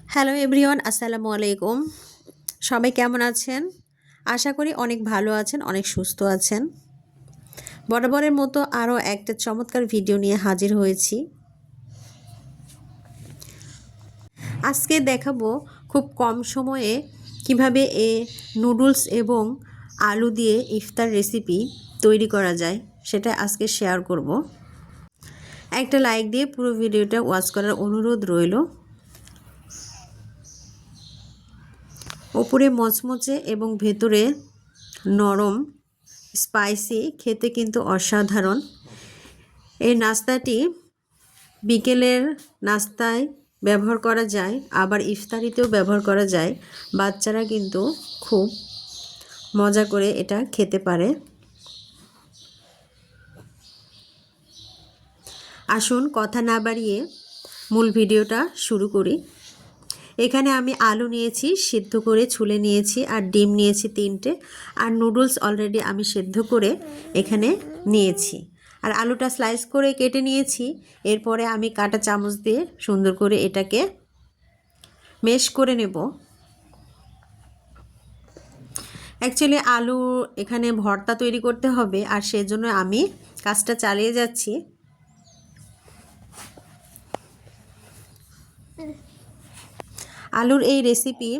Hello everyone, আসসালামু আলাইকুম। সবাই কেমন আছেন? আশা করি অনেক ভালো আছেন, অনেক সুস্থ আছেন। বরাবরের মতো আরও একটা চমৎকার ভিডিও নিয়ে হাজির হয়েছি। আজকে দেখাবো খুব কম সময়ে কিভাবে নুডলস এবং আলু দিয়ে ইফতার রেসিপি তৈরি করা যায়, সেটা আজকে শেয়ার করব। একটা লাইক দিয়ে পুরো ভিডিওটা ওয়াচ করার অনুরোধ রইল। ওপরে মচমচে এবং ভেতরে নরম, স্পাইসি, খেতে কিন্তু অসাধারণ। এই নাস্তাটি বিকেলের নাস্তায় ব্যবহার করা যায়, আবার ইফতারিতেও ব্যবহার করা যায়। বাচ্চারা কিন্তু খুব মজা করে এটা খেতে পারে। আসুন কথা না বাড়িয়ে মূল ভিডিওটা শুরু করি। এখানে আমি আলু নিয়েছি, সিদ্ধ করে ছুলে নিয়েছি, আর ডিম নিয়েছি 3টে, আর নুডলস অলরেডি আমি সিদ্ধ করে এখানে নিয়েছি, আর আলুটা স্লাইস করে কেটে নিয়েছি। এরপরে আমি কাঁটা চামচ দিয়ে সুন্দর করে এটাকে মেশ করে নেব। অ্যাকচুয়ালি আলু এখানে ভর্তা তৈরি করতে হবে, আর সেজন্য আমি কাজটা চালিয়ে যাচ্ছি। আলুর এই রেসিপি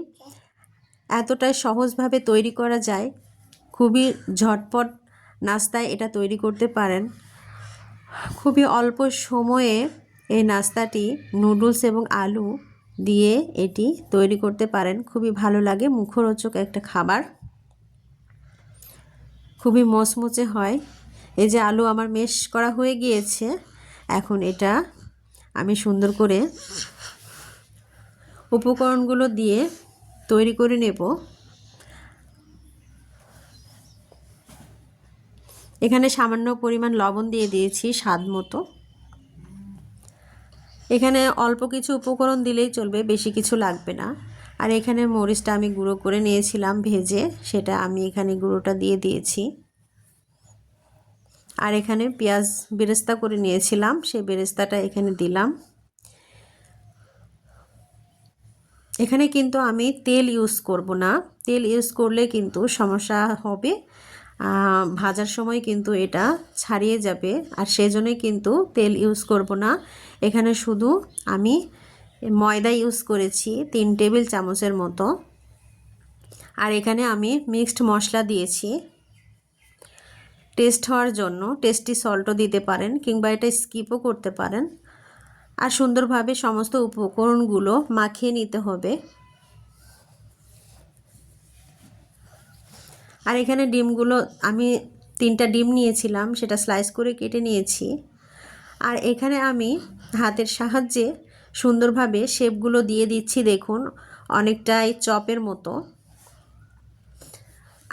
এতটাই সহজভাবে তৈরি করা যায়, খুবই ঝটপট নাস্তায় এটা তৈরি করতে পারেন। খুবই অল্প সময়ে এই নাস্তাটি নুডলস এবং আলু দিয়ে এটি তৈরি করতে পারেন। খুবই ভালো লাগে, মুখরোচক একটা খাবার, খুবই মচমচে হয়। এই যে আলু আমার মেশ করা হয়ে গিয়েছে, এখন এটা আমি সুন্দর করে উপকরণগুলো দিয়ে তৈরি করে নেব। এখানে সামান্য পরিমাণ লবণ দিয়ে দিয়েছি স্বাদ মতো। এখানে অল্প কিছু উপকরণ দিলেই চলবে, বেশি কিছু লাগবে না। আর এখানে মরিচটা আমি গুঁড়ো করে নিয়েছিলাম ভেজে, সেটা আমি এখানে গুঁড়োটা দিয়ে দিয়েছি। আর এখানে পেঁয়াজ বেরেস্তা করে নিয়েছিলাম, সেই বেরেস্তাটা এখানে দিলাম। এখানে কিন্তু আমি তেল ইউজ করব না, তেল ইউজ করলে কিন্তু সমস্যা হবে, ভাজার সময় কিন্তু এটা ছাড়িয়ে যাবে, আর সেজন্যই কিন্তু তেল ইউজ করব না। এখানে শুধু আমি ময়দা ইউজ করেছি 3 টেবিল চামচের মতো। আর এখানে আমি মিক্সড মশলা দিয়েছি টেস্ট হওয়ার জন্য। টেস্টি সল্টও দিতে পারেন, কিংবা এটা স্কিপও করতে পারেন। আর সুন্দরভাবে সমস্ত উপকরণগুলো মাখিয়ে নিতে হবে। আর এখানে ডিমগুলো আমি 3টা ডিম নিয়েছিলাম, সেটা স্লাইস করে কেটে নিয়েছি। আর এখানে আমি হাতের সাহায্যে সুন্দরভাবে শেপগুলো দিয়ে দিচ্ছি। দেখুন, অনেকটাই চপের মতো।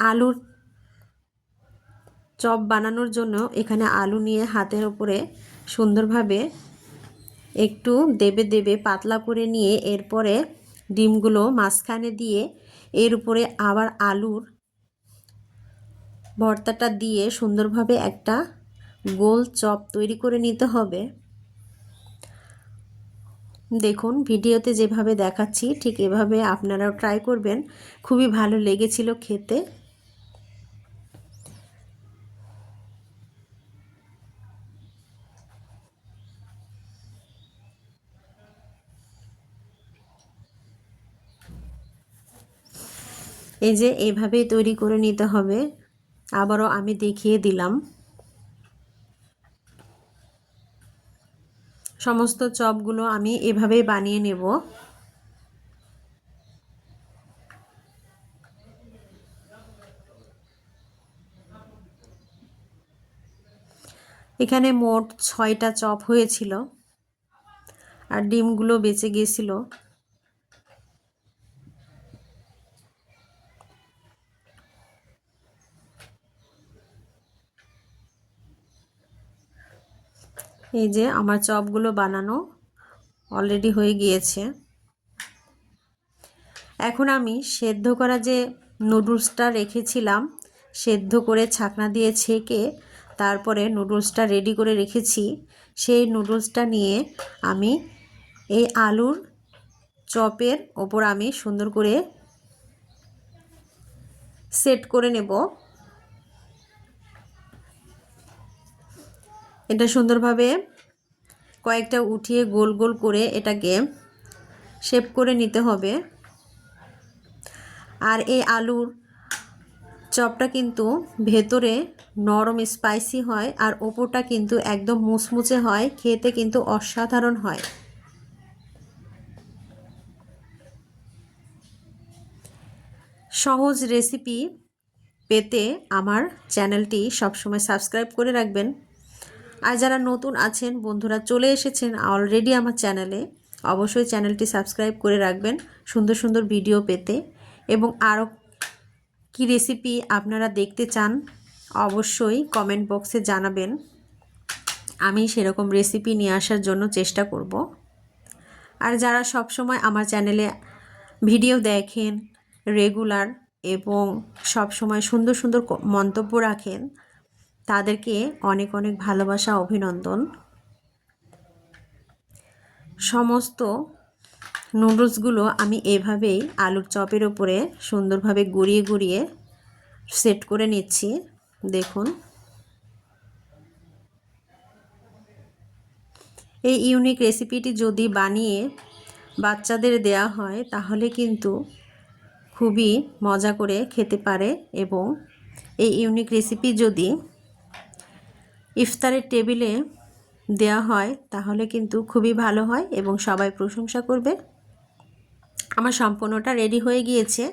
আলুর চপ বানানোর জন্য এখানে আলু নিয়ে হাতের উপরে সুন্দরভাবে একটু দেবে দেবে পাতলা করে নিয়ে, এরপরে ডিমগুলো মাঝখানে দিয়ে এর উপরে আবার আলুর ভর্তাটা দিয়ে সুন্দরভাবে একটা গোল চপ তৈরি করে নিতে হবে। দেখুন, ভিডিওতে যেভাবে দেখাচ্ছি ঠিক এভাবে আপনারাও ট্রাই করবেন, খুবই ভালো লেগেছিল খেতে। এই যে এইভাবেই তৈরি করে নিতে হবে, আবারও আমি দেখিয়ে দিলাম। সমস্ত চপগুলো আমি এভাবেই বানিয়ে নেব। এখানে মোট 6টা চপ হয়েছিল, আর ডিমগুলো বেঁচে গিয়েছিল। এই যে আমার চপগুলো বানানো অলরেডি হয়ে গিয়েছে। এখন আমি সেদ্ধ করা যে নুডলসটা রেখেছিলাম, সেদ্ধ করে ছাকনা দিয়ে ছেঁকে তারপরে নুডলসটা রেডি করে রেখেছি, সেই নুডলসটা নিয়ে আমি এই আলুর চপের ওপর আমি সুন্দর করে সেট করে নেব। এটা সুন্দরভাবে কয়েকটা উঠিয়ে গোল গোল করে এটাকে শেপ করে নিতে হবে। আর এই আলুর চপটা কিন্তু ভেতরে নরম স্পাইসি হয় আর ওপরটা কিন্তু একদম মুচমুচে হয়, খেতে কিন্তু অসাধারণ হয়। সহজ রেসিপি পেতে আমার চ্যানেলটি সবসময় সাবস্ক্রাইব করে রাখবেন। আর যারা নতুন আছেন বন্ধুরা চলে এসেছেন অলরেডি আমার চ্যানেলে, অবশ্যই চ্যানেলটি সাবস্ক্রাইব করে রাখবেন সুন্দর সুন্দর ভিডিও পেতে। এবং আরও কি রেসিপি আপনারা দেখতে চান অবশ্যই কমেন্ট বক্সে জানাবেন, আমি সেরকম রেসিপি নিয়ে আসার জন্য চেষ্টা করব। আর যারা সব সময় আমার চ্যানেলে ভিডিও দেখেন রেগুলার এবং সব সময় সুন্দর সুন্দর মন্তব্য রাখেন, তাদেরকে অনেক অনেক ভালোবাসা, অভিনন্দন। সমস্ত নুডলসগুলো আমি এভাবেই আলুর চপের উপরে সুন্দরভাবে গুঁড়িয়ে গুঁড়িয়ে সেট করে নিচ্ছি। দেখুন, এই ইউনিক রেসিপিটি যদি বানিয়ে বাচ্চাদের দেয়া হয় তাহলে কিন্তু খুবই মজা করে খেতে পারে। এবং এই ইউনিক রেসিপি যদি ইফতারের টেবিলে দেয়া হয় তাহলে কিন্তু খুবই ভালো হয় এবং সবাই প্রশংসা করবে। আমার সম্পূর্ণটা রেডি হয়ে গিয়েছে।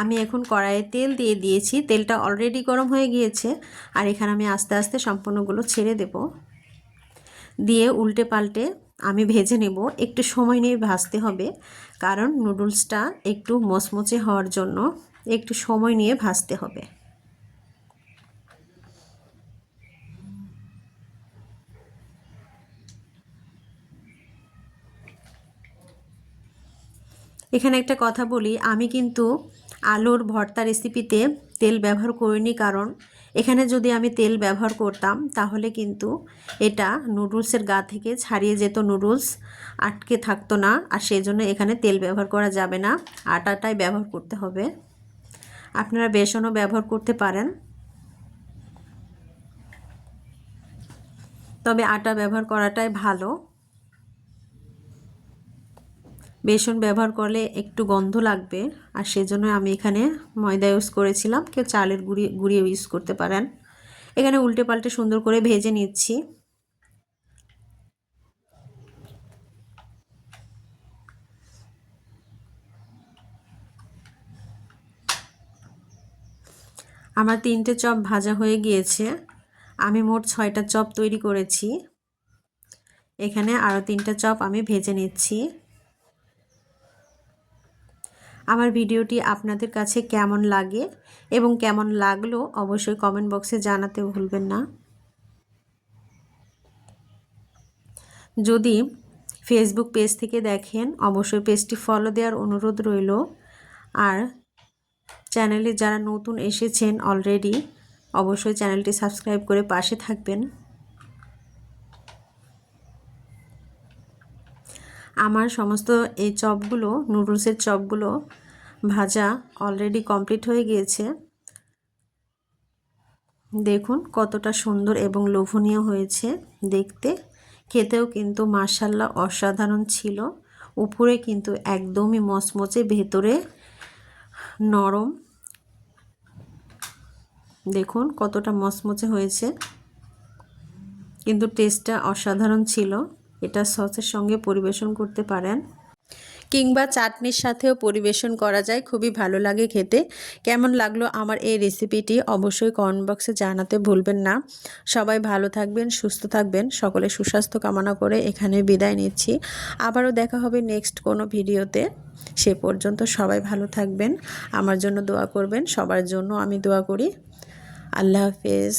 আমি এখন কড়াইয়ে তেল দিয়ে দিয়েছি, তেলটা অলরেডি গরম হয়ে গিয়েছে। আর এখানে আমি আস্তে আস্তে সম্পূর্ণগুলো ছেড়ে দেব, দিয়ে উল্টে পাল্টে আমি ভেজে নেব। একটু সময় নিয়ে ভাজতে হবে, কারণ নুডলসটা একটু মচমচে হওয়ার জন্য একটু সময় নিয়ে ভাজতে হবে। এখানে একটা কথা বলি, আমি কিন্তু আলুর ভর্তা রেসিপিতে তেল ব্যবহার করিনি, কারণ এখানে যদি আমি তেল ব্যবহার করতাম তাহলে কিন্তু এটা নুডলসের গা থেকে ছাড়িয়ে যেত, নুডলস আটকে থাকতো না। আর সেই জন্য এখানে তেল ব্যবহার করা যাবে না, আটাটাই ব্যবহার করতে হবে। আপনারা বেসনও ব্যবহার করতে পারেন, তবে আটা ব্যবহার করাটাই ভালো। বেসন ব্যবহার করলে একটু গন্ধ লাগবে, আর সেজন্য আমি এখানে ময়দা ইউজ করেছিলাম, কেউ চালের গুঁড়িয়ে ইউজ করতে পারেন। এখানে উল্টে পাল্টে সুন্দর করে ভেজে নিচ্ছি। আমার 3টে চপ ভাজা হয়ে গিয়েছে। আমি মোট 6টা চপ তৈরি করেছি। এখানে আরও 3টা চপ আমি ভেজে নিচ্ছি। আমার ভিডিওটি আপনাদের কাছে কেমন লাগে এবং কেমন লাগলো অবশ্যই কমেন্ট বক্সে জানাতে ভুলবেন না। যদি ফেসবুক পেজ থেকে দেখেন অবশ্যই পেজটি ফলো দেওয়ার অনুরোধ রইল। আর চ্যানেলে যারা নতুন এসেছেন অলরেডি অবশ্যই চ্যানেলটি সাবস্ক্রাইব করে পাশে থাকবেন। আমার সমস্ত এই চপগুলো, নুডলসের চপগুলো ভাজা অলরেডি কমপ্লিট হয়ে গিয়েছে। দেখুন কতটা সুন্দর এবং লোভনীয় হয়েছে দেখতে, খেতেও কিন্তু মাশাআল্লাহ অসাধারণ ছিল। উপরে কিন্তু একদমই মচমচে, ভেতরে নরম। দেখুন কতটা মচমচে হয়েছে, কিন্তু টেস্টটা অসাধারণ ছিল। এটা সসের সঙ্গে পরিবেশন করতে পারেন কিংবা চাটনির সাথেও পরিবেশন করা যায়, খুবই ভালো লাগে খেতে। কেমন লাগলো আমার এই রেসিপিটি অবশ্যই কমেন্ট বক্সে জানাতে ভুলবেন না। সবাই ভালো থাকবেন, সুস্থ থাকবেন, সকলে সুস্বাস্থ্য কামনা করে এখানে বিদায় নিচ্ছি। আবারও দেখা হবে নেক্সট কোনো ভিডিওতে। সে পর্যন্ত সবাই ভালো থাকবেন, আমার জন্য দোয়া করবেন, সবার জন্য আমি দোয়া করি। আল্লাহ হাফেজ।